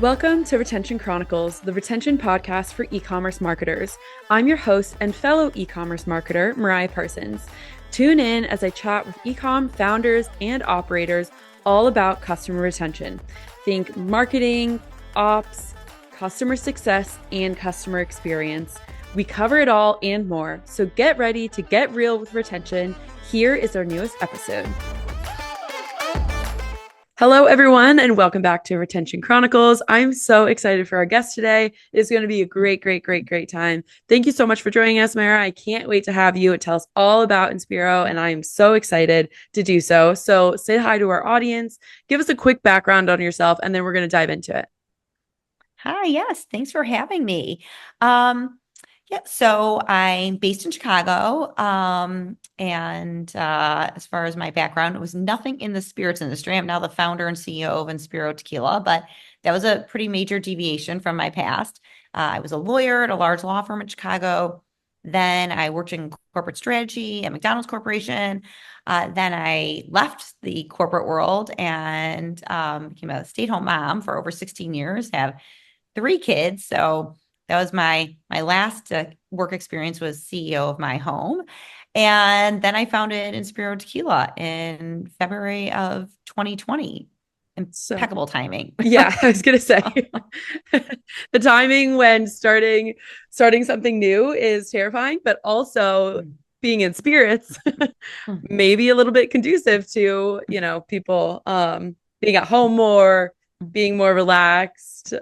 Welcome to Retention Chronicles, the retention podcast for e-commerce marketers. I'm your host and fellow e-commerce marketer, Mariah Parsons. Tune in as I chat with e-com founders and operators all about customer retention. Think marketing, ops, customer success, and customer experience. We cover it all and more, so get ready to get real with retention. Here is our newest episode. Hello, everyone, and welcome back to Retention Chronicles. I'm so excited for our guest today. It's going to be a great time. Thank you so much for joining us, Mara. I can't wait to have you tell us all about Inspiro, and I am so excited to do so. So say hi to our audience, give us a quick background on yourself, and then we're going to dive into it. Hi, yes, thanks for having me. So I'm based in Chicago. As far as my background, it was nothing in the spirits industry. I'm now the founder and CEO of Inspiro Tequila, but that was a pretty major deviation from my past. I was a lawyer at a large law firm in Chicago. Then I worked in corporate strategy at McDonald's Corporation. Then I left the corporate world and became a stay-at-home mom for over 16 years, have 3 kids. So that was my last work experience was CEO of my home. And then I founded Inspiro Tequila in February of 2020. Impeccable timing. Yeah, I was going to say the timing when starting something new is terrifying, but also being in spirits, maybe a little bit conducive to, people being at home more, being more relaxed,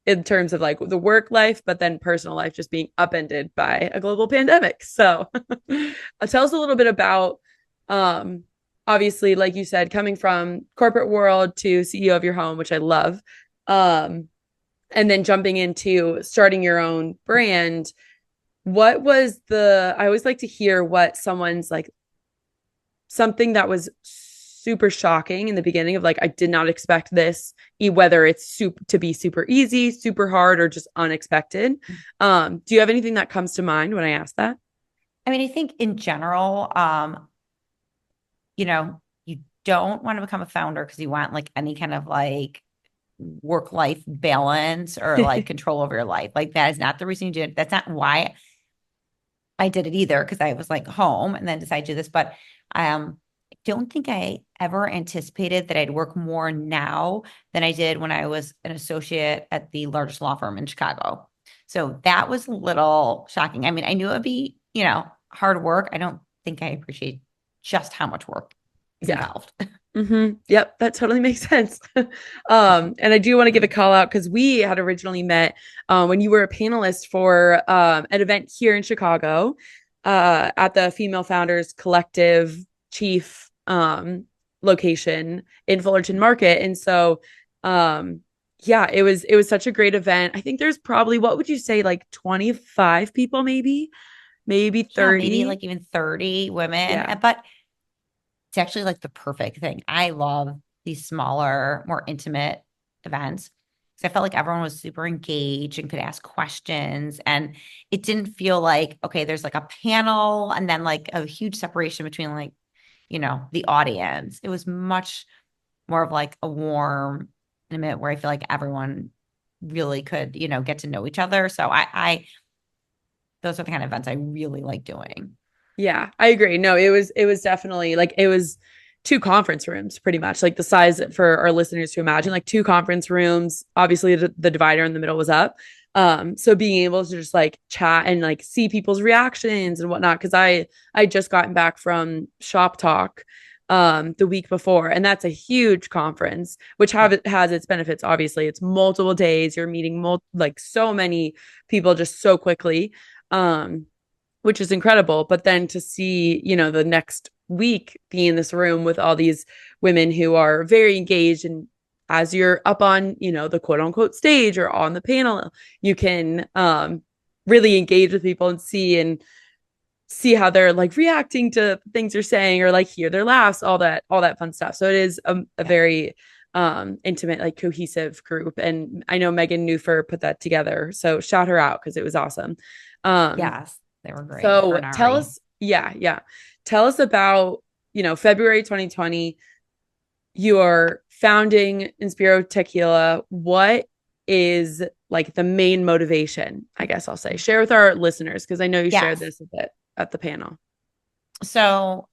in terms of like the work life, but then personal life just being upended by a global pandemic. So tell us a little bit about, obviously, like you said, coming from corporate world to CEO of your home, which I love. And then jumping into starting your own brand. What was I always like to hear what someone's like, something that was super shocking in the beginning of like, I did not expect this, whether it's to be super easy, super hard, or just unexpected. Do you have anything that comes to mind when I ask that? I mean, I think in general, you don't want to become a founder because you want like any kind of like work-life balance or like control over your life. Like that is not the reason you did it. That's not why I did it either, because I was like home and then decided to do this. But I don't think I ever anticipated that I'd work more now than I did when I was an associate at the largest law firm in Chicago. So that was a little shocking. I mean, I knew it would be, hard work. I don't think I appreciate just how much work is involved. Mm-hmm. Yep, that totally makes sense. And I do want to give a call out because we had originally met when you were a panelist for an event here in Chicago at the Female Founders Collective Chief location in Fullerton Market. And so it was such a great event. I think there's probably, what would you say, like 25 people, maybe 30, maybe like even 30 women. Yeah. But it's actually like the perfect thing. I love these smaller, more intimate events because I felt like everyone was super engaged and could ask questions. And it didn't feel like, okay, there's like a panel and then like a huge separation between like, the audience. It was much more of like a warm, intimate where I feel like everyone really could, get to know each other. So I those are the kind of events I really like doing. Yeah, I agree. No, it was definitely like, it was 2 conference rooms pretty much, like the size for our listeners to imagine, like 2 conference rooms. Obviously the divider in the middle was up. So being able to just like chat and like see people's reactions and whatnot. Cause I just gotten back from Shop Talk the week before, and that's a huge conference, which has its benefits. Obviously it's multiple days. You're meeting like so many people just so quickly. Which is incredible. But then to see, the next week be in this room with all these women who are very engaged, and as you're up on, the quote unquote stage or on the panel, you can really engage with people and see how they're like reacting to things you're saying, or like hear their laughs, all that fun stuff. So it is a very intimate, like cohesive group. And I know Megan Newfer put that together. So shout her out because it was awesome. Yes, they were great. So tell us, tell us about, February 2020. you're founding Inspiro Tequila. What is like the main motivation? I guess I'll say share with our listeners because I know you shared Yes. this a bit at the panel. So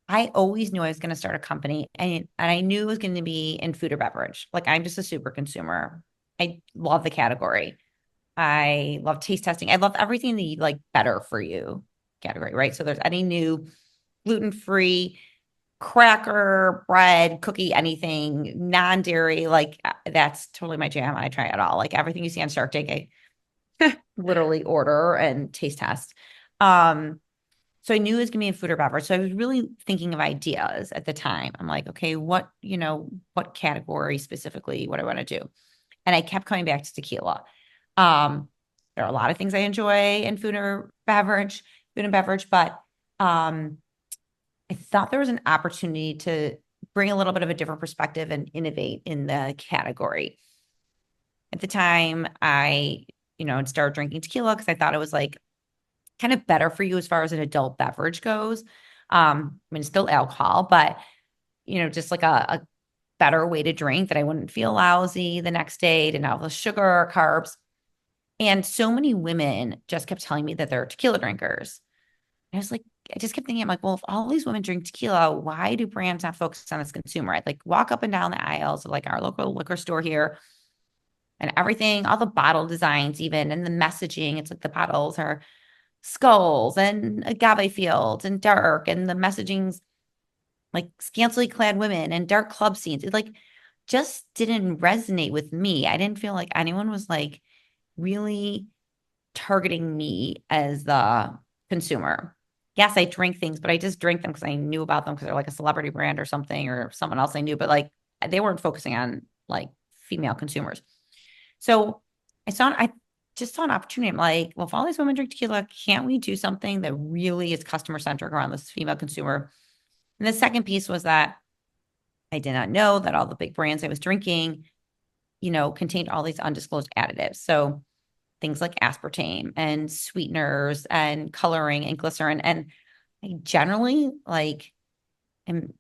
I always knew I was going to start a company, and I knew it was going to be in food or beverage. Like I'm just a super consumer. I love the category. I love taste testing. I love everything the like better for you category, right? So there's any new gluten-free cracker, bread, cookie, anything non-dairy, like that's totally my jam. I try it all. Like everything you see on Shark Tank, I literally order and taste test. Um, so I knew it was gonna be in food or beverage. So I was really thinking of ideas at the time. I'm like, okay, what category specifically, what do I want to do? And I kept coming back to tequila. Um, there are a lot of things I enjoy in food and beverage, but I thought there was an opportunity to bring a little bit of a different perspective and innovate in the category. At the time, had started drinking tequila because I thought it was like kind of better for you as far as an adult beverage goes. I mean, it's still alcohol, but just like a better way to drink that I wouldn't feel lousy the next day, didn't have the sugar or carbs. And so many women just kept telling me that they're tequila drinkers. And I was like, I just kept thinking, I'm like, well, if all these women drink tequila, why do brands not focus on this consumer? I'd like walk up and down the aisles of like our local liquor store here and everything, all the bottle designs, even and the messaging. It's like the bottles are skulls and agave fields and dark, and the messaging's like scantily clad women and dark club scenes. It like just didn't resonate with me. I didn't feel like anyone was like really targeting me as the consumer. Yes, I drink things, but I just drink them because I knew about them because they're like a celebrity brand or something or someone else I knew, but like they weren't focusing on like female consumers. So I just saw an opportunity. I'm like, well, if all these women drink tequila, can't we do something that really is customer centric around this female consumer? And the second piece was that I did not know that all the big brands I was drinking, contained all these undisclosed additives. So things like aspartame and sweeteners and coloring and glycerin. And I generally like am,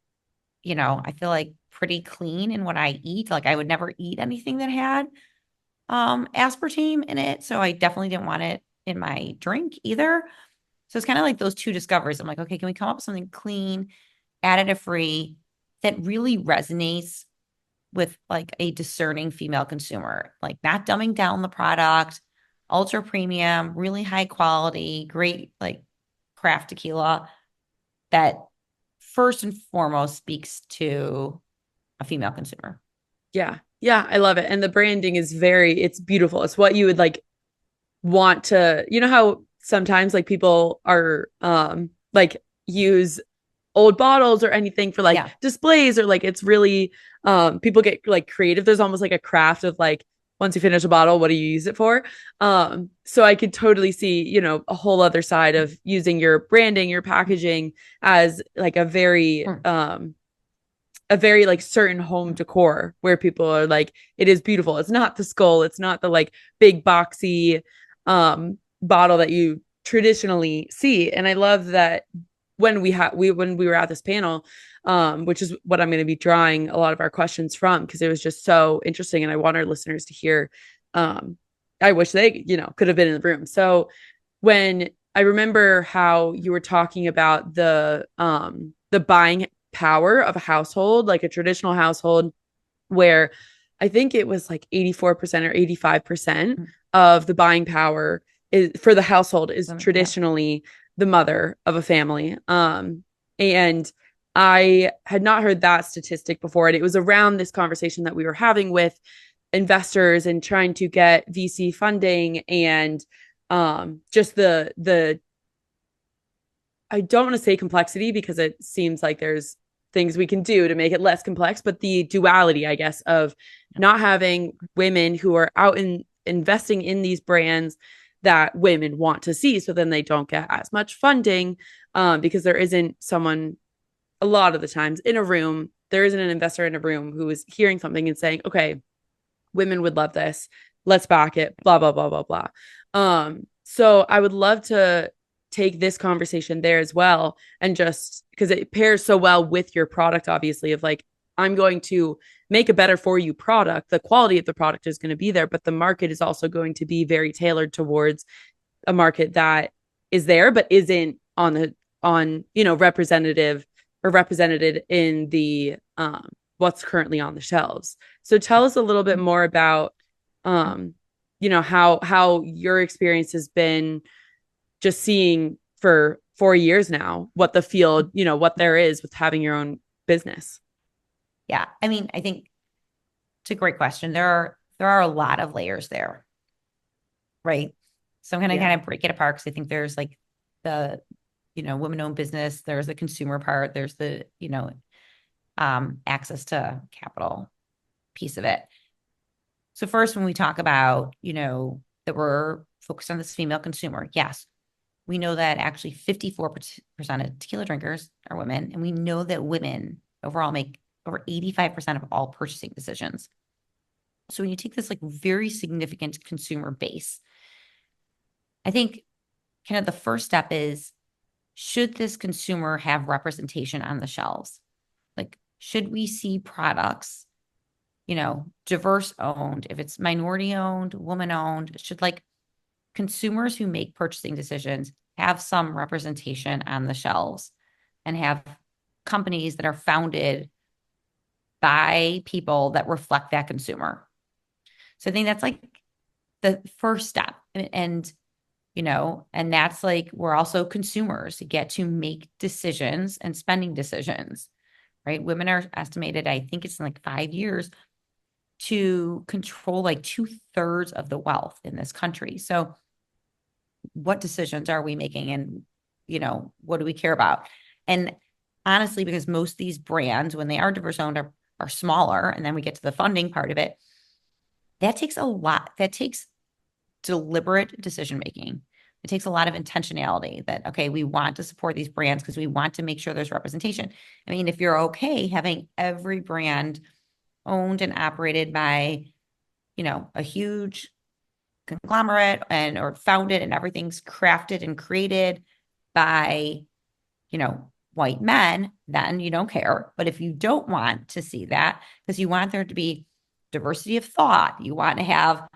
I feel like pretty clean in what I eat. Like I would never eat anything that had aspartame in it. So I definitely didn't want it in my drink either. So it's kind of like those two discoveries. I'm like, okay, can we come up with something clean, additive free that really resonates with like a discerning female consumer, like not dumbing down the product, ultra premium, really high quality, great like craft tequila that first and foremost speaks to a female consumer. Yeah. Yeah, I love it. And the branding is it's beautiful. It's what you would like want to, you know how sometimes like people are like use old bottles or anything for like Yeah. displays or like it's really people get like creative. There's almost like a craft of like once you finish a bottle, what do you use it for? So I could totally see, a whole other side of using your branding, your packaging as like a very like certain home decor where people are like it is beautiful. It's not the skull, it's not the like big boxy bottle that you traditionally see. And I love that when we were at this panel, which is what I'm going to be drawing a lot of our questions from because it was just so interesting and I want our listeners to hear. I wish they could have been in the room. So when I remember how you were talking about the buying power of a household, like a traditional household where I think it was like 84% or 85% of the buying power is for the household is traditionally the mother of a family. And I had not heard that statistic before. And it was around this conversation that we were having with investors and trying to get VC funding and just the I don't want to say complexity because it seems like there's things we can do to make it less complex, but the duality, I guess, of not having women who are out in investing in these brands that women want to see. So then they don't get as much funding because there isn't someone a lot of the times in a room, there isn't an investor in a room who is hearing something and saying, okay, women would love this. Let's back it, blah, blah, blah, blah, blah. So I would love to take this conversation there as well. And just because it pairs so well with your product, obviously, of like I'm going to make a better for you product. The quality of the product is going to be there, but the market is also going to be very tailored towards a market that is there but isn't on the on representative or represented in the what's currently on the shelves. So tell us a little bit more about how your experience has been just seeing for 4 years now what the field, what there is with having your own business. Yeah. I mean, I think it's a great question. There are a lot of layers there, right? So I'm going to kind of break it apart because I think there's like the, women-owned business, there's the consumer part, there's the, access to capital piece of it. So first, when we talk about, that we're focused on this female consumer, yes, we know that actually 54% of tequila drinkers are women, and we know that women overall make over 85% of all purchasing decisions. So when you take this like very significant consumer base, I think kind of the first step is, should this consumer have representation on the shelves? Like, should we see products, diverse owned? If it's minority owned, woman owned, should like consumers who make purchasing decisions have some representation on the shelves and have companies that are founded by people that reflect that consumer? So I think that's like the first step. And that's like, we're also consumers get to make decisions and spending decisions, right? Women are estimated, I think it's in like 5 years, to control like 2/3 of the wealth in this country. So what decisions are we making, and, what do we care about? And honestly, because most of these brands, when they are diverse owned, are smaller, and then we get to the funding part of it, that takes a lot. That takes deliberate decision making. It takes a lot of intentionality that, okay, we want to support these brands because we want to make sure there's representation. I mean, if you're okay having every brand owned and operated by, a huge conglomerate or founded, and everything's crafted and created by, white men, then you don't care. But if you don't want to see that, because you want there to be diversity of thought, you want to have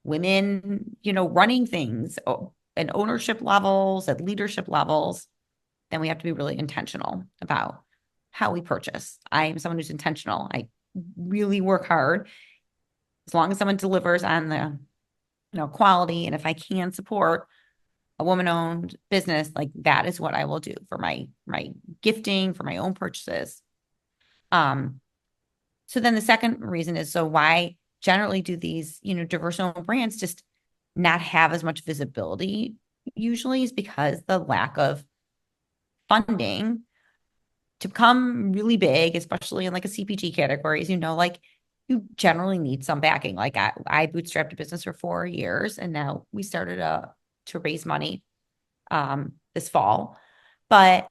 women, running things and ownership levels, at leadership levels, then we have to be really intentional about how we purchase. I am someone who's intentional. I really work hard. As long as someone delivers on the, quality, and if I can support a woman-owned business, like that is what I will do for my gifting, for my own purchases. So then the second reason is, so why generally do these, diverse owned brands just not have as much visibility? Usually is because the lack of funding to become really big, especially in like a CPG categories, like you generally need some backing. Like I bootstrapped a business for 4 years, and now we started to raise money this fall. But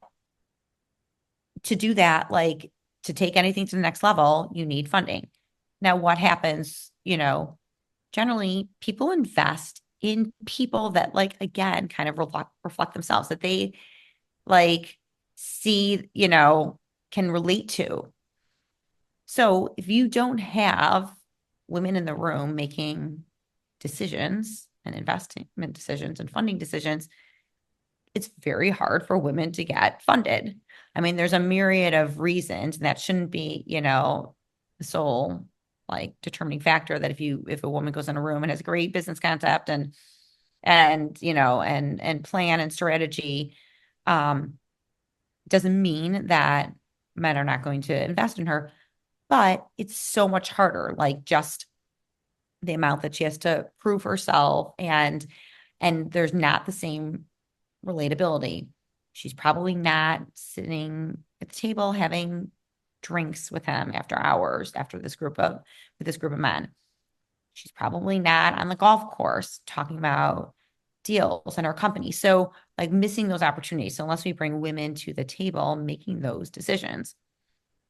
to do that, like to take anything to the next level, you need funding. Now, what happens, generally people invest in people that, like, again, kind of reflect themselves, that they like see, can relate to. So if you don't have women in the room making decisions and investment decisions and funding decisions, it's very hard for women to get funded. I mean, there's a myriad of reasons, and that shouldn't be, the sole like determining factor, that if a woman goes in a room and has a great business concept and plan and strategy, doesn't mean that men are not going to invest in her. But it's so much harder, like just the amount that she has to prove herself, and there's not the same relatability. She's probably not sitting at the table having drinks with him after hours with this group of men. She's probably not on the golf course talking about deals in our company. So like missing those opportunities. So unless we bring women to the table making those decisions,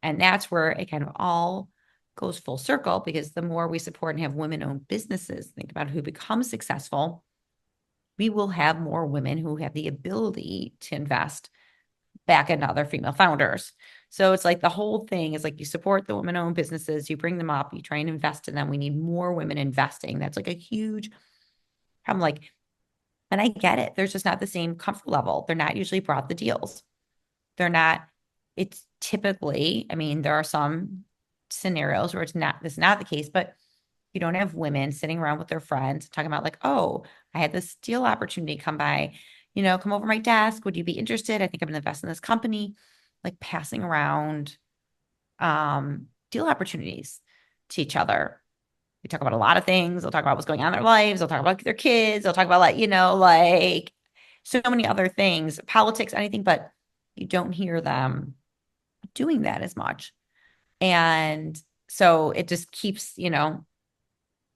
and that's where it kind of all goes full circle, because the more we support and have women-owned businesses, think about who becomes successful, we will have more women who have the ability to invest back in other female founders. So it's like the whole thing is like you support the women-owned businesses, you bring them up, you try and invest in them. We need more women investing. That's like a huge problem. Like, and I get it. There's just not the same comfort level. They're not usually brought the deals. They're not, it's typically, I mean, there are some scenarios where this is not the case, but you don't have women sitting around with their friends talking about like, oh, I had this deal opportunity come by, come over my desk. Would you be interested? I think I'm going to invest in this company, like passing around deal opportunities to each other. We talk about a lot of things. They'll talk about what's going on in their lives. They'll talk about their kids. They'll talk about like so many other things, politics, anything, but you don't hear them doing that as much. And so it just keeps,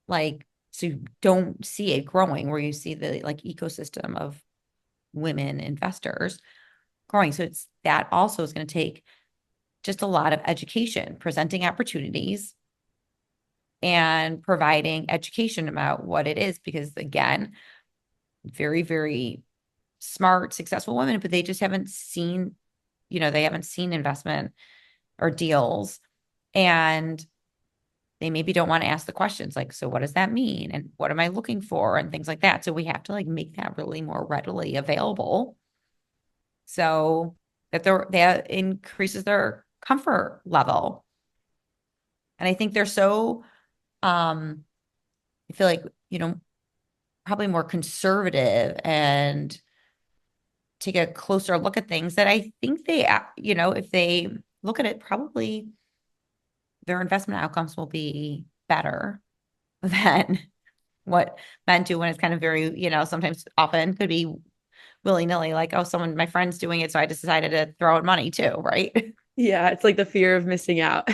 like, so you don't see it growing where you see the like ecosystem of women investors growing. So it's that also is going to take just a lot of education, presenting opportunities and providing education about what it is. Because again, very, very smart, successful women, but they just haven't seen, they haven't seen investment or deals. And they maybe don't want to ask the questions like, so what does that mean? And what am I looking for? And things like that. So we have to like make that really more readily available so that that increases their comfort level. And I think they're so, I feel like, probably more conservative and take a closer look at things that I think they, if they look at it, probably their investment outcomes will be better than what men do when it's kind of very, sometimes often could be willy-nilly, like, oh, my friend's doing it, so I just decided to throw in money too, right? Yeah, it's like the fear of missing out.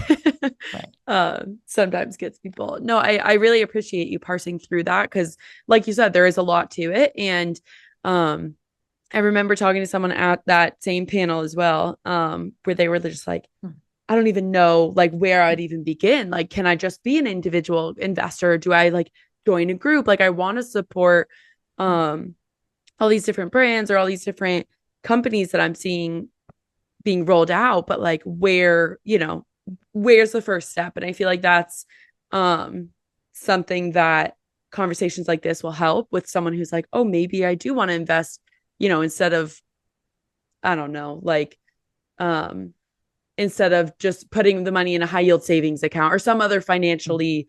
Right. Sometimes gets people. No, I really appreciate you parsing through that because, like you said, there is a lot to it. And I remember talking to someone at that same panel as well, where they were just like, I don't even know like where I'd even begin. Like, can I just be an individual investor? Do I like join a group? Like, I want to support all these different brands or all these different companies that I'm seeing being rolled out, but like where's the first step? And I feel like that's something that conversations like this will help with someone who's like, oh, maybe I do want to invest, instead of, I don't know, like instead of just putting the money in a high yield savings account or some other financially,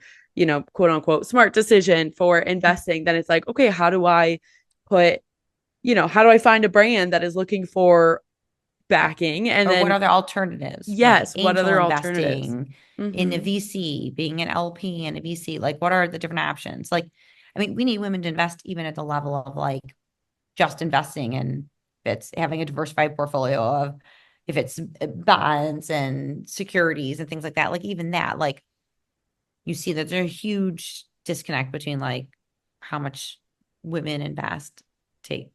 quote unquote smart decision for investing, then it's like, okay, how do I put, how do I find a brand that is looking for backing? And Or what then other alternatives, right? yes, what Angel other alternatives? investing in a Mm-hmm. VC, being an LP and a VC, like what are the different options? Like, I mean, we need women to invest even at the level of like just investing in it's having a diversified portfolio of if it's bonds and securities and things like that. Like even that, like you see that there's a huge disconnect between like how much women invest, take,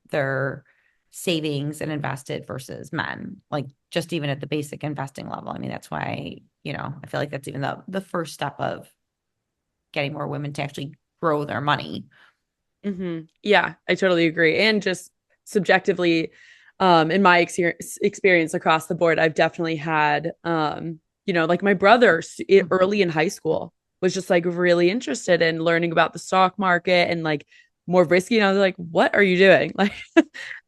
their savings and invest it versus men, like just even at the basic investing level. I mean, that's why, I feel like that's even the first step of getting more women to actually grow their money. Mm-hmm. Yeah, I totally agree. And just subjectively, in my experience across the board, I've definitely had, like my brother early in high school was just like really interested in learning about the stock market and like more risky. And I was like, what are you doing? Like,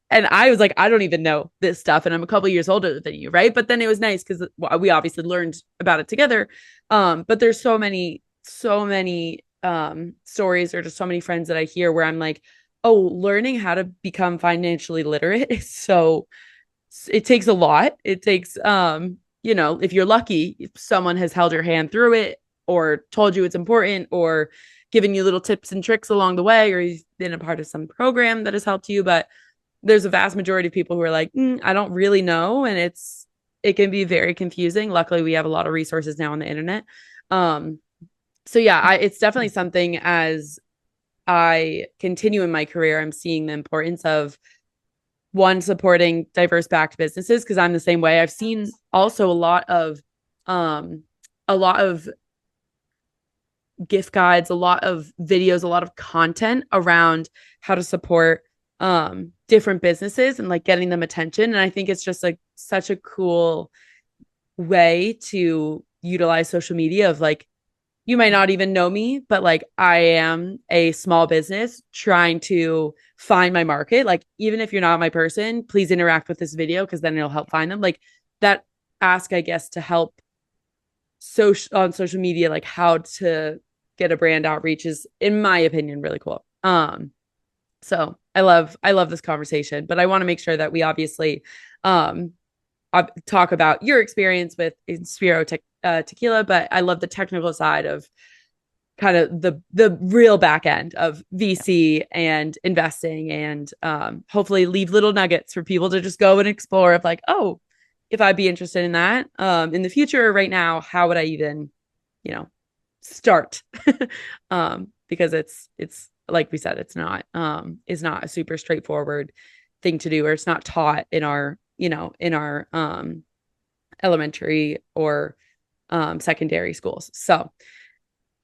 and I was like, I don't even know this stuff. And I'm a couple years older than you. Right. But then it was nice because we obviously learned about it together. But there's so many stories or just so many friends that I hear where I'm like, oh, learning how to become financially literate is so it takes a lot. It takes if you're lucky, if someone has held your hand through it or told you it's important or given you little tips and tricks along the way, or you've been a part of some program that has helped you. But there's a vast majority of people who are like, I don't really know. And it can be very confusing. Luckily, we have a lot of resources now on the internet. So yeah, it's definitely something as I continue in my career, I'm seeing the importance of one, supporting diverse backed businesses because I'm the same way. I've seen also a lot of gift guides, a lot of videos, a lot of content around how to support different businesses and like getting them attention. And I think it's just like such a cool way to utilize social media of like, you might not even know me, but like I am a small business trying to find my market. Like, even if you're not my person, please interact with this video because then it'll help find them. Like that ask, I guess, to help social on social media, like how to get a brand outreach is, in my opinion, really cool. So I love this conversation, but I want to make sure that we obviously um talk about your experience with Tequila, but I love the technical side of kind of the real back end of VC and investing, and hopefully leave little nuggets for people to just go and explore of like, oh, if I'd be interested in that in the future, right now, how would I even, start? Because it's like we said, it's not is not a super straightforward thing to do, or it's not taught in our elementary or secondary schools. So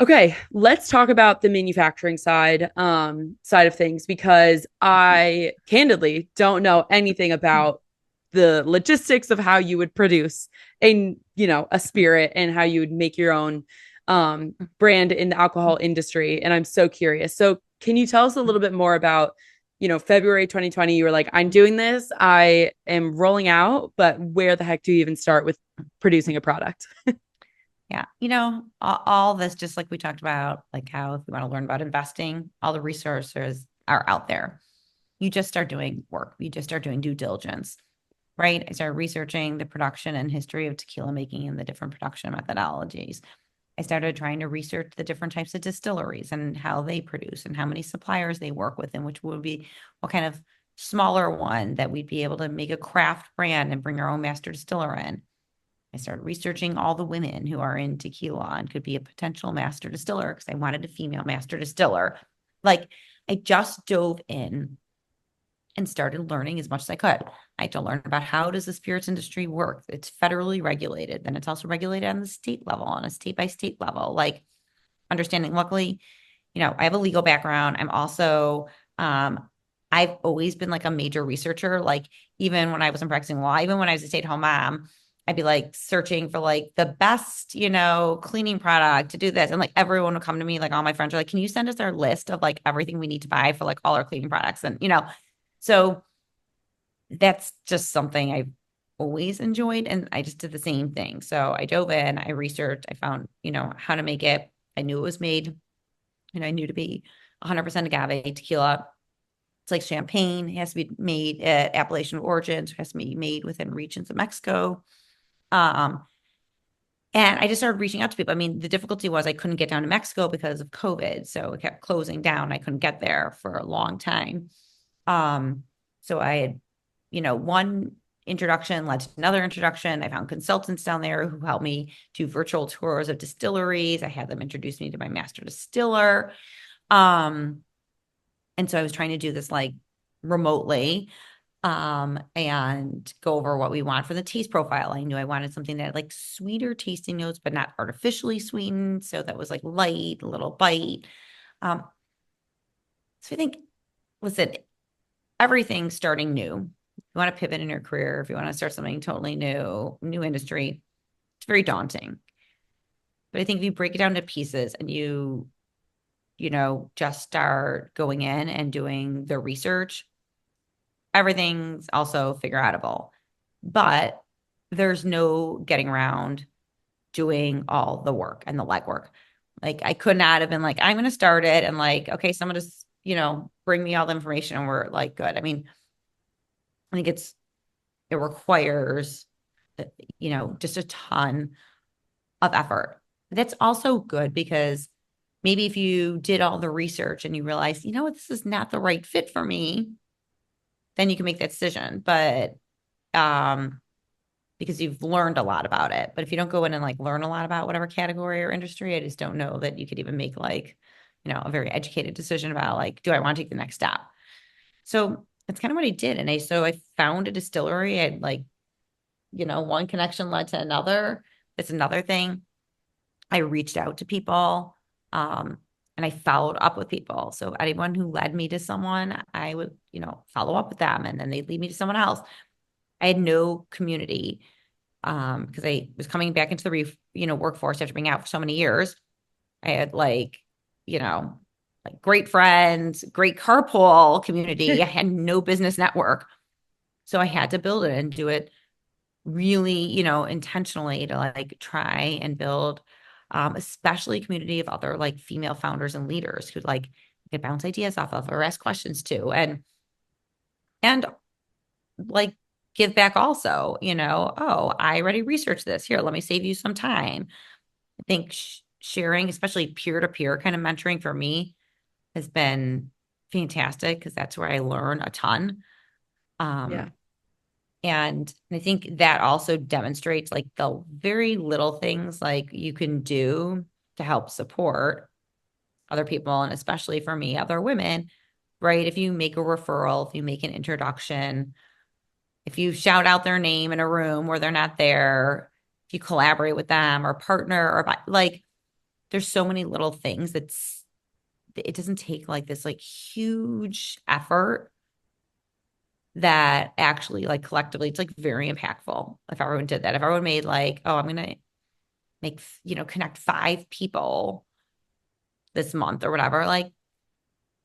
okay, let's talk about the manufacturing side of things, because I candidly don't know anything about the logistics of how you would produce a spirit and how you would make your own brand in the alcohol industry. And I'm so curious. So can you tell us a little bit more about, February 2020, you were like, I'm doing this, I am rolling out, but where the heck do you even start with producing a product? Yeah. All this, just like we talked about, like how if you want to learn about investing, all the resources are out there. You just start doing work. You just start doing due diligence, right? I started researching the production and history of tequila making and the different production methodologies. I started trying to research the different types of distilleries and how they produce and how many suppliers they work with, and which would be what kind of smaller one that we'd be able to make a craft brand and bring our own master distiller in. I started researching all the women who are in tequila and could be a potential master distiller because I wanted a female master distiller. Like, I just dove in and started learning as much as I could. I had to learn about how does the spirits industry work. It's federally regulated. Then it's also regulated on the state level, on a state by state level. Like, understanding, luckily, I have a legal background. I'm also, I've always been like a major researcher. Like, even when I wasn't practicing law, even when I was a stay-at-home mom, I'd be like searching for like the best, cleaning product to do this. And like everyone would come to me, like all my friends are like, can you send us our list of like everything we need to buy for like all our cleaning products? And, so that's just something I've always enjoyed. And I just did the same thing. So I dove in, I researched, I found, how to make it. I knew it was made, and I knew to be 100% agave tequila. It's like champagne. It has to be made at appellation of origin. So it has to be made within regions of Mexico. And I just started reaching out to people. I mean, the difficulty was I couldn't get down to Mexico because of COVID. So it kept closing down. I couldn't get there for a long time. So I had, one introduction led to another introduction. I found consultants down there who helped me do virtual tours of distilleries. I had them introduce me to my master distiller. And so I was trying to do this like remotely, and go over what we want for the taste profile. I knew I wanted something that had like sweeter tasting notes, but not artificially sweetened. So that was like light, a little bite. So I think, listen, everything's starting new. If you want to pivot in your career, if you want to start something totally new industry, it's very daunting. But I think if you break it down to pieces and just start going in and doing the research, everything's also figure outable. But there's no getting around doing all the work and the legwork. Like, I could not have been like, I'm going to start it and like, okay, someone just, bring me all the information and we're like, good. I mean, I think it requires, just a ton of effort. That's also good because maybe if you did all the research and you realize, what, this is not the right fit for me, then you can make that decision. But because you've learned a lot about it. But if you don't go in and like learn a lot about whatever category or industry, I just don't know that you could even make like, a very educated decision about like, do I want to take the next step? So that's kind of what I did. And I found a distillery. I'd like, one connection led to another. It's another thing. I reached out to people. and I followed up with people. So anyone who led me to someone, I would, follow up with them, and then they'd lead me to someone else. I had no community because I was coming back into the workforce after being out for so many years. I had you know, great friends, great carpool community. I had no business network. So I had to build it and do it really, intentionally to try and build especially a community of other female founders and leaders who could bounce ideas off of or ask questions to and like give back also, oh, I already researched this. Here, let me save you some time. I think sharing, especially peer-to-peer kind of mentoring for me has been fantastic because that's where I learn a ton. Yeah. Um, and I think that also demonstrates the very little things you can do to help support other people. And especially for me, other women, right? If you make a referral, if you make an introduction, if you shout out their name in a room where they're not there, if you collaborate with them or partner or there's so many little things it doesn't take this huge effort that actually collectively it's very impactful if everyone did that. If everyone made oh, I'm gonna make connect 5 people this month or whatever,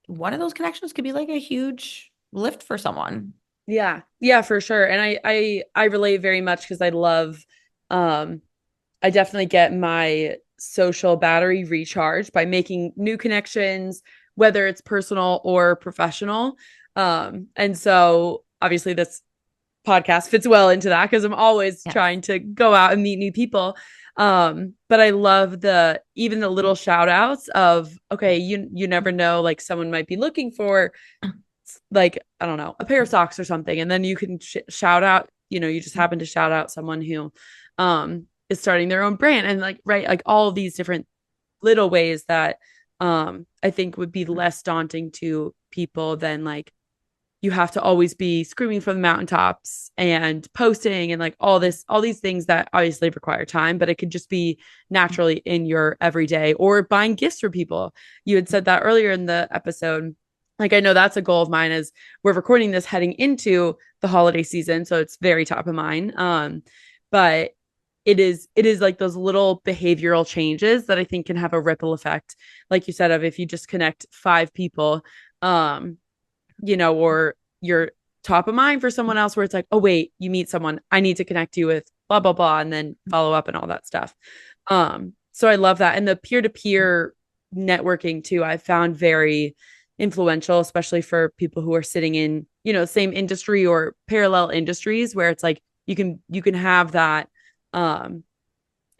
one of those connections could be a huge lift for someone. Yeah. Yeah, for sure. And I relate very much because I love I definitely get my social battery recharged by making new connections, whether it's personal or professional. And so obviously this podcast fits well into that because I'm always Yes. trying to go out and meet new people. But I love even the little shout outs of, okay, you never know, like someone might be looking for I don't know, a pair of socks or something. And then you can shout out, you just happen to shout out someone who is starting their own brand and right, like all of these different little ways that I think would be less daunting to people than you have to always be screaming from the mountaintops and posting and all these things that obviously require time, but it could just be naturally in your everyday or buying gifts for people. You had said that earlier in the episode. I know that's a goal of mine as we're recording this heading into the holiday season. So it's very top of mind. But it is like those little behavioral changes that I think can have a ripple effect, like you said, of if you just connect 5 people, or you're top of mind for someone else where it's like, oh, wait, you meet someone, I need to connect you with blah, blah, blah, and then follow up and all that stuff. So I love that. And the peer to peer networking too, I found very influential, especially for people who are sitting in, same industry or parallel industries where it's you can have that, I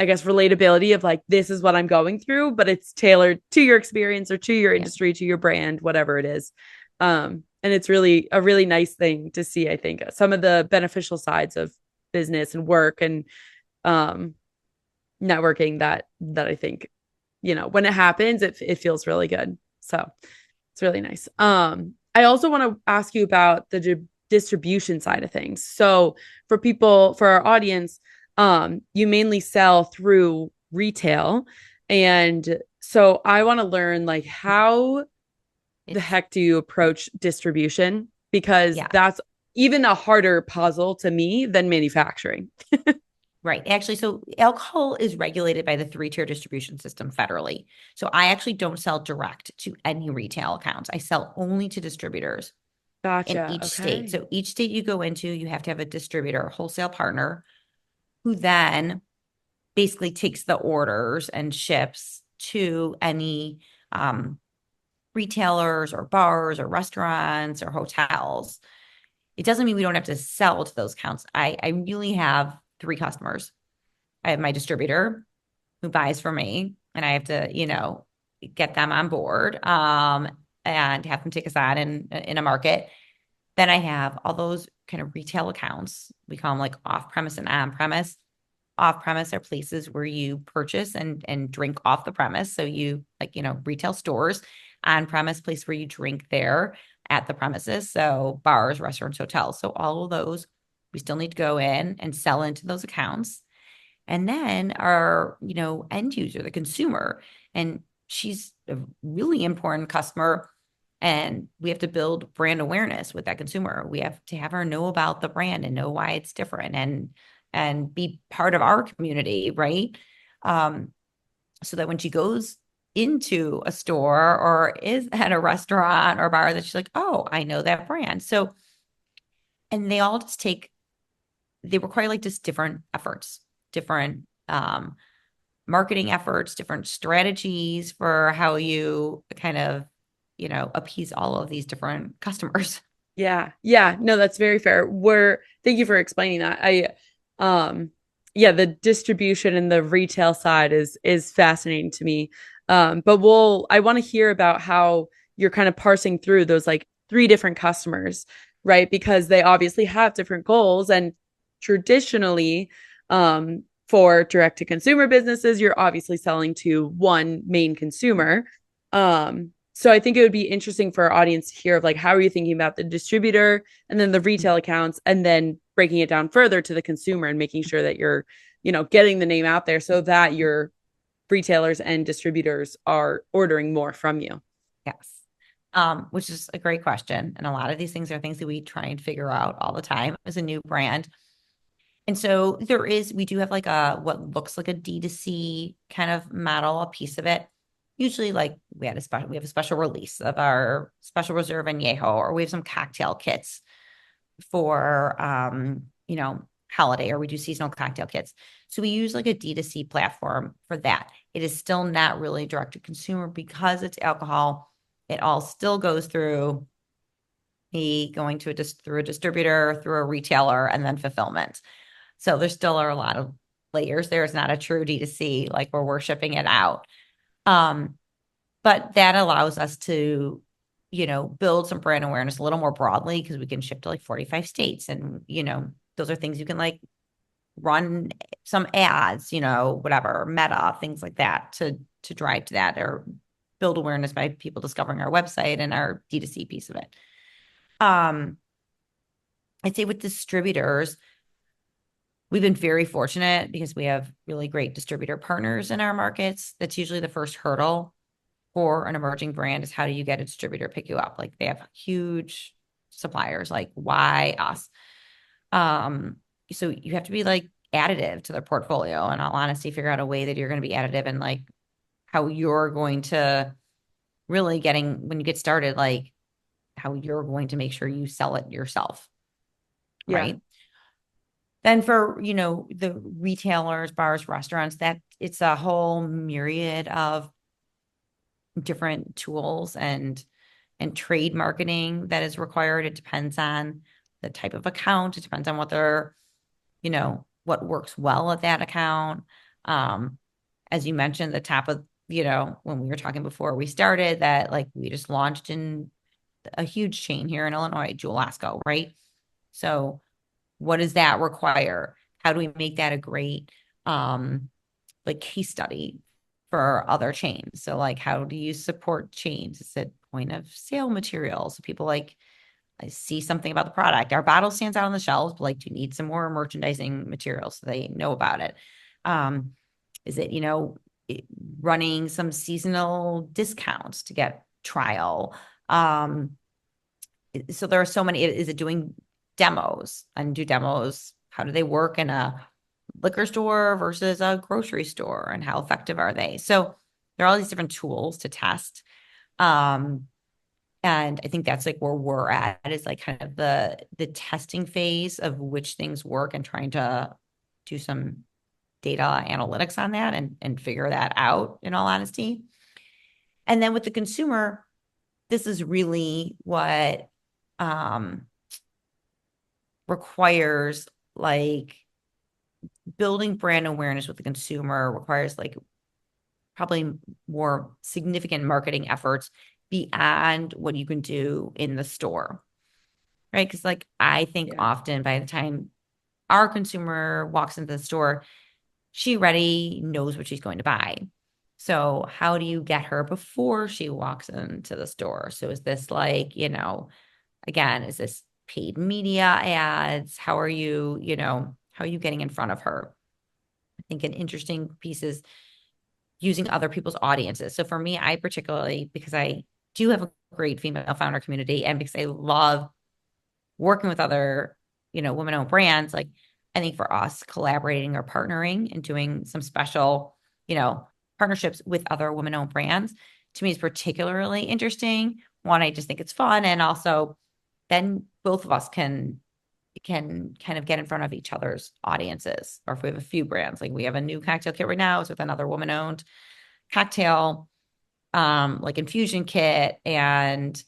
guess, relatability of this is what I'm going through, but it's tailored to your experience or to your Yeah. industry, to your brand, whatever it is. And it's really a really nice thing to see, I think, some of the beneficial sides of business and work and um, networking that I think, when it happens, it feels really good. So it's really nice. I also want to ask you about the distribution side of things. So for our audience, you mainly sell through retail. And so I want to learn how the It's heck do you approach distribution? Because Yeah. that's even a harder puzzle to me than manufacturing. Right. Actually, so alcohol is regulated by the 3-tier distribution system federally. So I actually don't sell direct to any retail accounts. I sell only to distributors in Gotcha. each state. Okay. So each state you go into, you have to have a distributor, wholesale partner, who then basically takes the orders and ships to any retailers or bars or restaurants or hotels. It doesn't mean we don't have to sell to those accounts. I really have 3 customers. I have my distributor who buys for me, and I have to, get them on board and have them take us on in a market. Then I have all those kind of retail accounts. We call them off premise and on premise. Off premise are places where you purchase and drink off the premise. So you retail stores. On premise, place where you drink there at the premises. So bars, restaurants, hotels. So all of those, we still need to go in and sell into those accounts. And then our, end user, the consumer. And she's a really important customer, and we have to build brand awareness with that consumer. We have to have her know about the brand and know why it's different, and be part of our community, right? Um, so that when she goes into a store or is at a restaurant or bar, that she's like, oh, I know that brand. So, and they all just they require like just different efforts, different marketing efforts, different strategies for how you kind of, appease all of these different customers. Yeah. Yeah. No, that's very fair. Thank you for explaining that. Um, yeah, the distribution and the retail side is fascinating to me. But I want to hear about how you're kind of parsing through those like three different customers, right? Because they obviously have different goals. And traditionally, for direct to consumer businesses, you're obviously selling to one main consumer. So I think it would be interesting for our audience to hear of like, how are you thinking about the distributor and then the retail accounts, and then breaking it down further to the consumer and making sure that you're, getting the name out there so that your retailers and distributors are ordering more from you. Yes. Which is a great question. And a lot of these things are things that we try and figure out all the time as a new brand. And so we do have like what looks like a D2C kind of model, a piece of it. Usually like we have a special release of our special reserve and Yeho, or we have some cocktail kits for, holiday, or we do seasonal cocktail kits. So we use like a D2C platform for that. It is still not really direct to consumer because it's alcohol. It all still goes through me going through a distributor, through a retailer, and then fulfillment. So there still are a lot of layers. There is not a true D2C like where we're shipping it out. Um, but that allows us to, build some brand awareness a little more broadly because we can ship to like 45 states. And, those are things you can like run some ads, whatever, Meta, things like that to drive to that, or build awareness by people discovering our website and our D2C piece of it. I'd say with distributors, we've been very fortunate because we have really great distributor partners in our markets. That's usually the first hurdle for an emerging brand, is how do you get a distributor to pick you up? Like they have huge suppliers, like why us? So you have to be like additive to their portfolio, and in all honesty, figure out a way that you're going to be additive, and like how you're going to really when you get started, like how you're going to make sure you sell it yourself. Yeah. Right. Then for, the retailers, bars, restaurants, that it's a whole myriad of different tools and trade marketing that is required. It depends on the type of account. It depends on what works well at that account. As you mentioned, the top of, when we were talking before we started, that like we just launched in a huge chain here in Illinois, Jewel-Osco, right? So what does that require? How do we make that a great like case study for other chains? So like how do you support chains? Is it point of sale material? So people like, I see something about the product. Our bottle stands out on the shelves, but like, do you need some more merchandising material so they know about it? Is it, running some seasonal discounts to get trial? So there are so many. Is it doing demos, and do demos? How do they work in a liquor store versus a grocery store, and how effective are they? So there are all these different tools to test. And I think that's like where we're at, is like kind of the testing phase of which things work, and trying to do some data analytics on that, and figure that out, in all honesty. And then with the consumer, this is really what requires, like, building brand awareness with the consumer requires like probably more significant marketing efforts beyond what you can do in the store, right? Because like I think Yeah. often by the time our consumer walks into the store, she already knows what she's going to buy. So how do you get her before she walks into the store? So is this like, again, is this paid media ads? How are you getting in front of her? I think an interesting piece is using other people's audiences. So for me, I particularly, because I do have a great female founder community and because I love working with other, women-owned brands, like I think for us collaborating or partnering and doing some special, partnerships with other women-owned brands to me is particularly interesting. One, I just think it's fun. And also then both of us can kind of get in front of each other's audiences. Or if we have a few brands, like we have a new cocktail kit right now, it's with another woman-owned cocktail, like infusion kit. And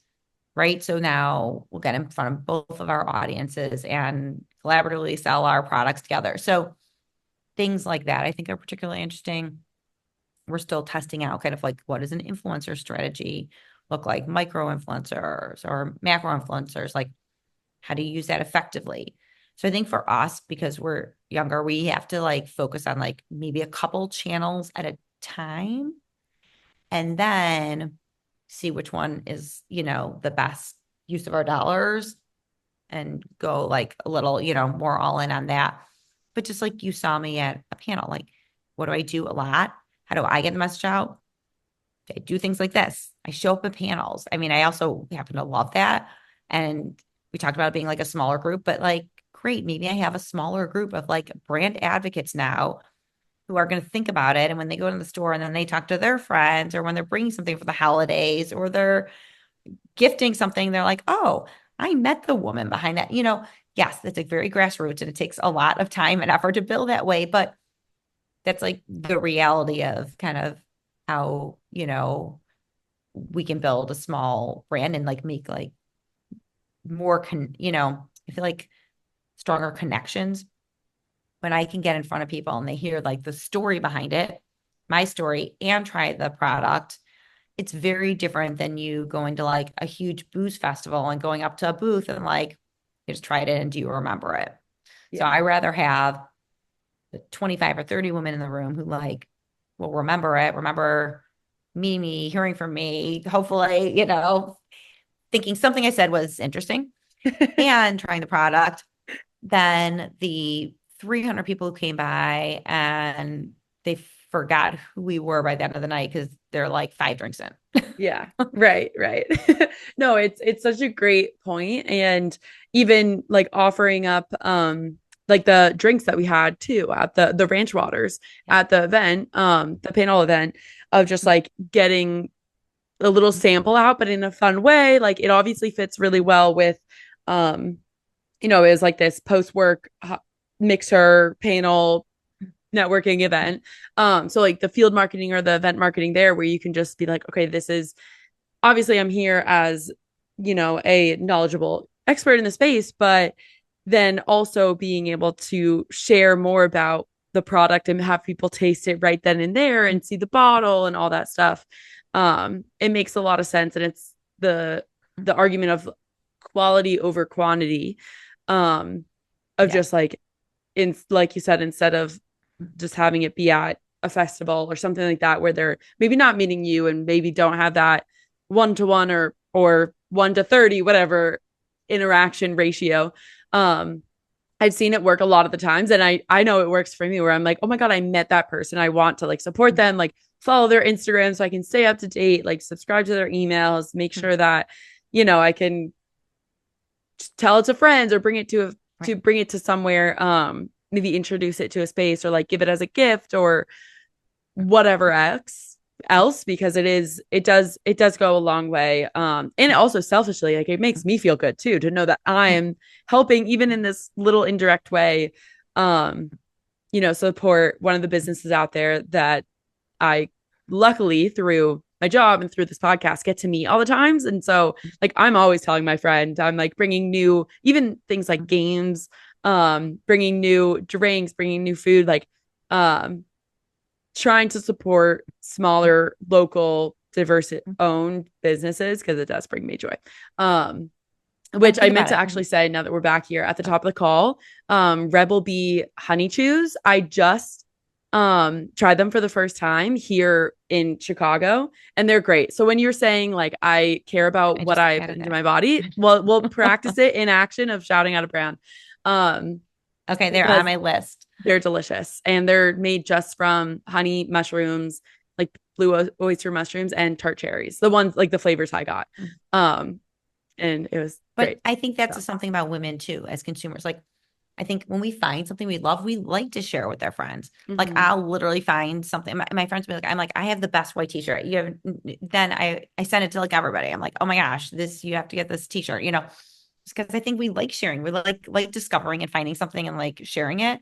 right. So now we'll get in front of both of our audiences and collaboratively sell our products together. So things like that I think are particularly interesting. We're still testing out kind of like what does an influencer strategy look like, micro influencers or macro influencers, like how do you use that effectively? So I think for us, because we're younger, we have to like focus on like maybe a couple channels at a time and then see which one is, the best use of our dollars and go like a little, more all in on that. But just like you saw me at a panel, like what do I do a lot? How do I get the message out? I do things like this. I show up at panels. I mean, I also happen to love that. And we talked about it being like a smaller group, but like, great, maybe I have a smaller group of like brand advocates now who are going to think about it. And when they go to the store and then they talk to their friends or when they're bringing something for the holidays or they're gifting something, they're like, oh, I met the woman behind that. Yes, it's like very grassroots and it takes a lot of time and effort to build that way. But that's like the reality of kind of how, we can build a small brand and like make like more, I feel like stronger connections when I can get in front of people and they hear like the story behind it, my story, and try the product. It's very different than you going to like a huge booze festival and going up to a booth and like, you just tried it and do you remember it? So Yeah. I rather have the 25 or 30 women in the room who like will remember it, remember meeting me, hearing from me, hopefully, thinking something I said was interesting and trying the product, than the 300 people who came by and they forgot who we were by the end of the night because they're like 5 drinks in. Yeah. Right. Right. No, it's such a great point. And even like offering up like the drinks that we had too at the ranch waters Yeah. at the event, the panel event of just like getting a little sample out, but in a fun way. Like it obviously fits really well with it was like this post-work mixer panel networking event. So like the field marketing or the event marketing there where you can just be like, okay, this is obviously I'm here as, a knowledgeable expert in the space, but then also being able to share more about the product and have people taste it right then and there and see the bottle and all that stuff. It makes a lot of sense. And it's the argument of quality over quantity, of Yeah. just like you said, instead of just having it be at a festival or something like that where they're maybe not meeting you and maybe don't have that 1-to-1 or 1-to-30 whatever interaction ratio. I've seen it work a lot of the times, and I know it works for me where I'm like, oh my god, I met that person, I want to like support them, like follow their Instagram so I can stay up to date, like subscribe to their emails, make sure that I can tell it to friends or Right. bring it to somewhere, maybe introduce it to a space or like give it as a gift or whatever else, because it does go a long way, and also selfishly, like it makes me feel good too to know that I'm helping even in this little indirect way, um support one of the businesses out there that I luckily through my job and through this podcast get to meet all the times. And so like I'm always telling my friend, I'm like bringing new, even things like games, bringing new drinks, bringing new food, like um trying to support smaller local diverse owned businesses because it does bring me joy. Well, Which I think meant about to it. actually say now that we're back here at the top of the call. Rebel Bee honey chews. I just tried them for the first time here in Chicago and they're great. So when you're saying like I care about I what just I put added into that. my body, well we'll practice it in action of shouting out a brand. Um Okay, they're on because my list. they're delicious and they're made just from honey, mushrooms, like blue oyster mushrooms and tart cherries, the ones like the flavors I got. Um, and it was But great. I think that's So, something about women too, as consumers. Like, I think when we find something we love, we like to share with our friends. Like, mhm. I'll literally find something. My friends will be like, I'm like, I have the best white t-shirt. You have, then I send it to like everybody. I'm like, oh my gosh, this, you have to get this t-shirt, because I think we like sharing. We like discovering and finding something and like sharing it.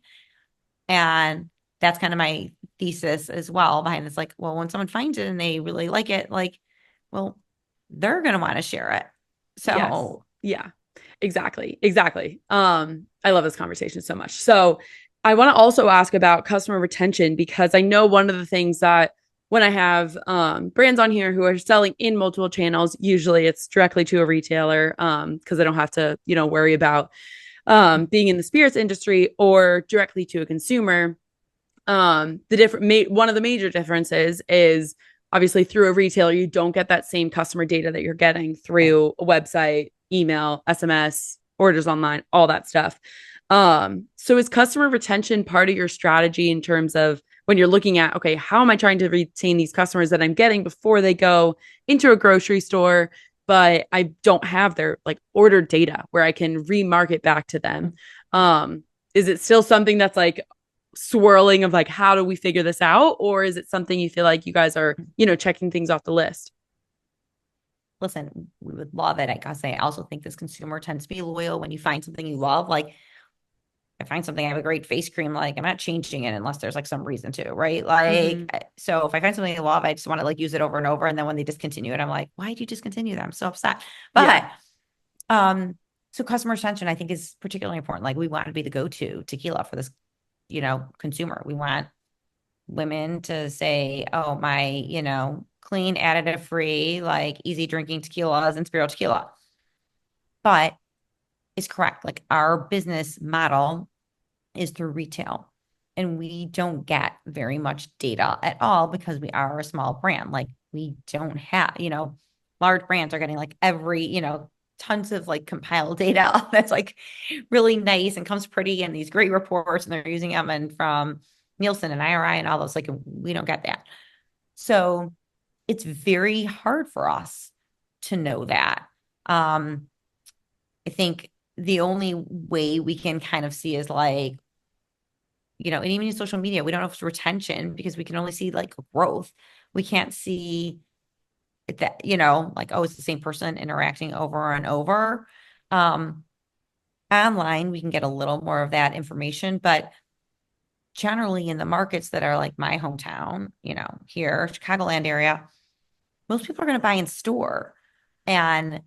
And that's kind of my thesis as well behind this. Like, well, when someone finds it and they really like it, like, well, they're going to want to share it. Yes. So Yeah. Exactly. Exactly. I love this conversation so much. So I want to also ask about customer retention because I know one of the things that when I have brands on here who are selling in multiple channels, usually it's directly to a retailer because I don't have to, worry about being in the spirits industry or directly to a consumer. One of the major differences is obviously through a retailer you don't get that same customer data that you're getting right. through a website, email, SMS, orders online, all that stuff. So is customer retention part of your strategy in terms of when you're looking at, okay, how am I trying to retain these customers that I'm getting before they go into a grocery store, but I don't have their like order data where I can remarket back to them? Is it still something that's like swirling of like, how do we figure this out? Or is it something you feel like you guys are, checking things off the list? Listen, we would love it. I gotta say, I also think this consumer tends to be loyal when you find something you love. Like, I find something, I have a great face cream, like, I'm not changing it unless there's like some reason to, right? Mm-hmm. So if I find something I love, I just want to like use it over and over. And then when they discontinue it, I'm like, why did you discontinue that? I'm so upset. Yeah. But um, so customer retention, I think, is particularly important. Like, we want to be the go-to tequila for this, consumer. We want women to say, oh, my, clean, additive-free, like easy drinking tequila is Inspiro Tequila. But it's correct. Like, our business model is through retail. And we don't get very much data at all because we are a small brand. Like, we don't have, large brands are getting like every, tons of like compiled data that's like really nice and comes pretty and these great reports and they're using them and from Nielsen and IRI and all those. Like, we don't get that. So it's very hard for us to know that. Um, I think the only way we can kind of see is like, and even in social media, we don't know if it's retention because we can only see like growth. We can't see that, like, oh, it's the same person interacting over and over. Um, Online, we can get a little more of that information, but generally in the markets that are like my hometown, here, Chicagoland area, most people are going to buy in store and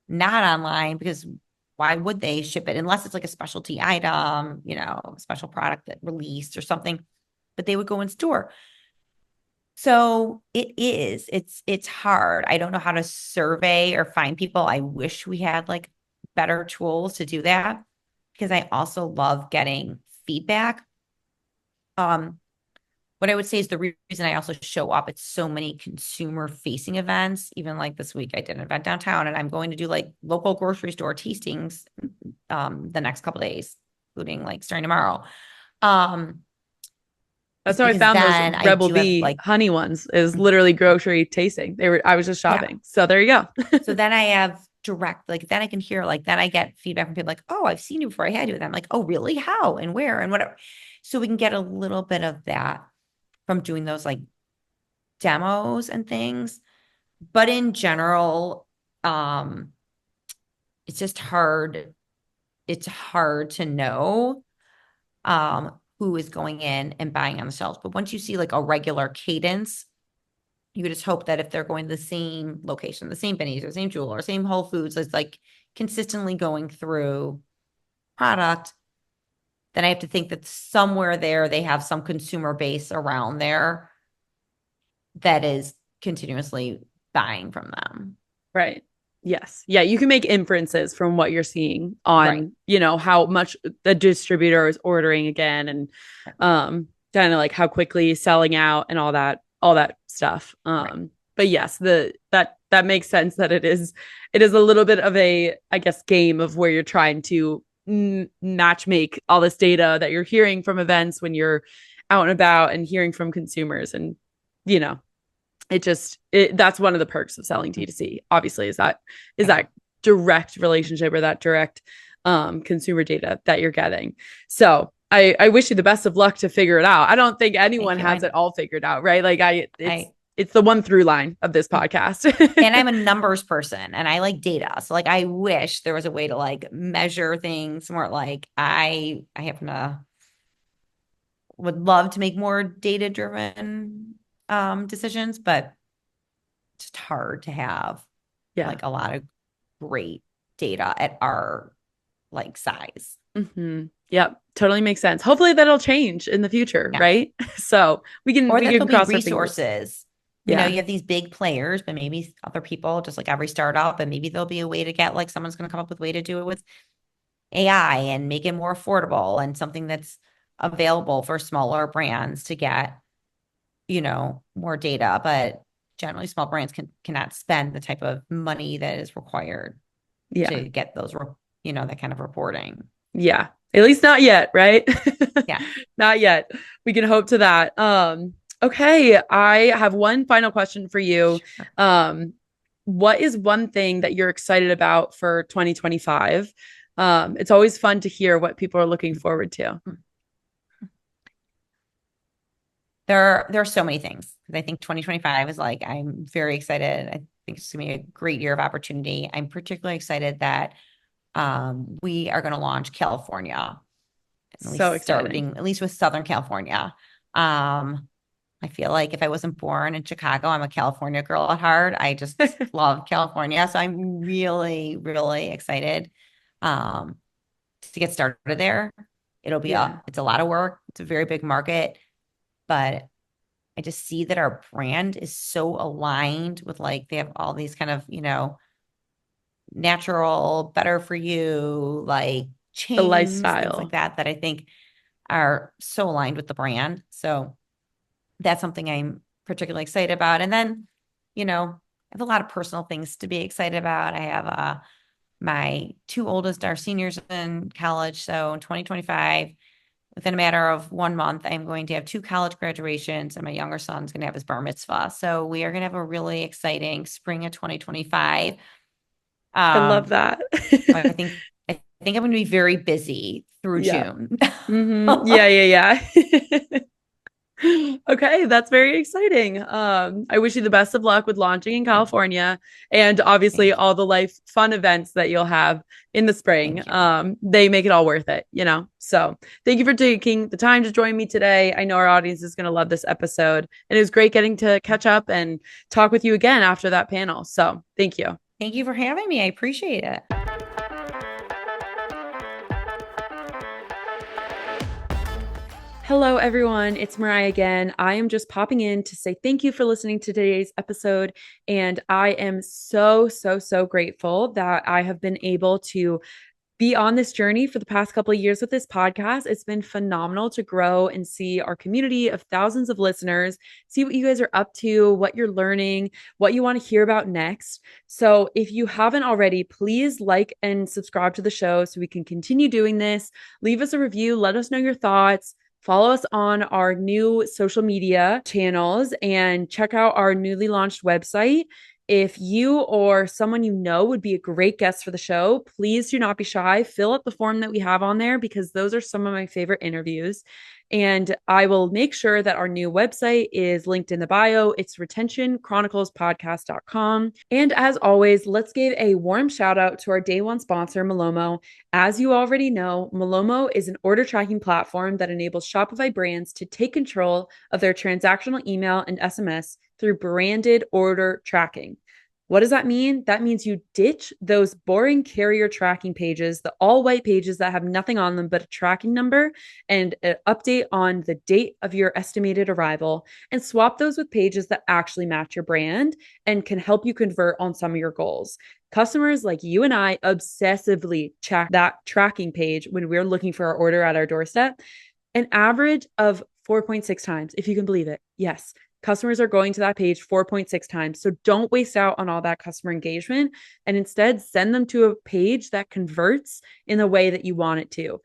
not online because why would they ship it unless it's like a specialty item, a special product that released or something, but they would go in store. So it's hard. I don't know how to survey or find people. I wish we had like better tools to do that because I also love getting feedback. Um, what I would say is the reason I also show up at so many consumer facing events, even like this week, I did an event downtown and I'm going to do like local grocery store tastings the next couple of days, including like starting tomorrow. Um, is That's how I because found those then I Rebel do have Bee like, honey ones is literally grocery tasting. I was just yeah. shopping. So there you go. So then I have direct, like, then I can hear, like, then I get feedback from people like, oh, I've seen you before I had you. And I'm like, oh, really? How and where and whatever. So we can get a little bit of that from doing those like demos and things. But in general, um, it's just hard. It's hard to know who is going in and buying on the shelves. But once you see like a regular cadence, you would just hope that if they're going to the same location, the same Benny's or same Jewel or same Whole Foods, it's like consistently going through product, then I have to think that somewhere there they have some consumer base around there that is continuously buying from them. Right. Yes. Yeah. You can make inferences from what you're seeing Right. on, how much the distributor is ordering again and kind of like how quickly selling out and all that stuff. Right. But yes, that makes sense that it is a little bit of a, I guess, game of where you're trying to match make all this data that you're hearing from events when you're out and about and hearing from consumers and you know that's one of the perks of selling D2C, obviously, is Yeah. that direct relationship or that direct consumer data that you're getting. So I wish you the best of luck to figure it out. I don't think anyone Thank you. has it all figured out, right? Like I it's the one through line of this podcast. and I'm a numbers person and I like data. So like I wish there was a way to like measure things more. Like I happen to would love to make more data driven decisions, but it's just hard to have Yeah. like a lot of great data at our like size. Mm-hmm. Yep. Totally makes sense. Hopefully that'll change in the future, Yeah. right? So Or we that can there'll be cross our fingers. resources. Yeah. You have these big players, but maybe other people, just like every startup, and maybe there'll be a way to get like someone's going to come up with a way to do it with AI and make it more affordable and something that's available for smaller brands to get, more data. But generally, small brands cannot spend the type of money that is required Yeah. to get those, that kind of reporting. Yeah. At least not yet, right? Yeah. Not yet. We can hope to that. Okay, I have one final question for you. Sure. What is one thing that you're excited about for 2025? It's always fun to hear what people are looking forward to. There are so many things. I think 2025 is like, I'm very excited. I think it's gonna be a great year of opportunity. I'm particularly excited that we are going to launch California, at So least exciting. starting at least with Southern California. I feel like if I wasn't born in Chicago, I'm a California girl at heart. I just love California. So I'm really, really excited um, to get started there. Yeah. It's a lot of work. It's a very big market, but I just see that our brand is so aligned with like, they have all these kind of, natural, better for you, like The chains, things like lifestyle. that, that I think are so aligned with the brand. So that's something I'm particularly excited about. And then, I have a lot of personal things to be excited about. I have my two oldest are seniors in college. So in 2025, within a matter of 1 month, I'm going to have two college graduations, and my younger son's going to have his bar mitzvah. So we are going to have a really exciting spring of 2025. I love Um, that. I think I'm going to be very busy through Yeah. June. Yeah, yeah, yeah. Okay, that's very exciting. I wish you the best of luck with launching in Thank you. California and obviously Thank you. all the life fun events that you'll have in the spring. Thank you. They make it all worth it, you know? So thank you for taking the time to join me today. I know our audience is going to love this episode, and it was great getting to catch up and talk with you again after that panel. So thank you. Thank you for having me. I appreciate it. Hello, everyone. It's Mariah again. I am just popping in to say thank you for listening to today's episode. And I am so, so, so grateful that I have been able to be on this journey for the past couple of years with this podcast. It's been phenomenal to grow and see our community of thousands of listeners, see what you guys are up to, what you're learning, what you want to hear about next. So if you haven't already, please like and subscribe to the show so we can continue doing this. Leave us a review, let us know your thoughts. Follow us on our new social media channels and check out our newly launched website. If you or someone you know would be a great guest for the show, please do not be shy. Fill out the form that we have on there because those are some of my favorite interviews. And I will make sure that our new website is linked in the bio. It's retentionchroniclespodcast.com. And as always, let's give a warm shout out to our day one sponsor, Malomo. As you already know, Malomo is an order tracking platform that enables Shopify brands to take control of their transactional email and SMS through branded order tracking. What does that mean? That means you ditch those boring carrier tracking pages, the all white pages that have nothing on them but a tracking number and an update on the date of your estimated arrival, and swap those with pages that actually match your brand and can help you convert on some of your goals. Customers like you and I obsessively check that tracking page when we're looking for our order at our doorstep, an average of 4.6 times, if you can believe it. Yes, customers are going to that page 4.6 times. So don't waste out on all that customer engagement and instead send them to a page that converts in the way that you want it to.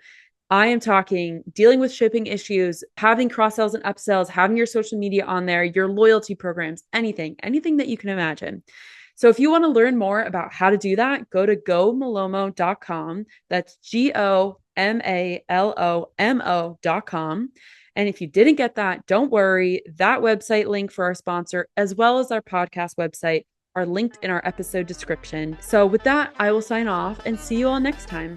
I am talking dealing with shipping issues, having cross sells and upsells, having your social media on there, your loyalty programs, anything that you can imagine. So if you want to learn more about how to do that, go to gomalomo.com. That's GOMALOMO.com. And if you didn't get that, don't worry. That website link for our sponsor, as well as our podcast website, are linked in our episode description. So with that, I will sign off and see you all next time.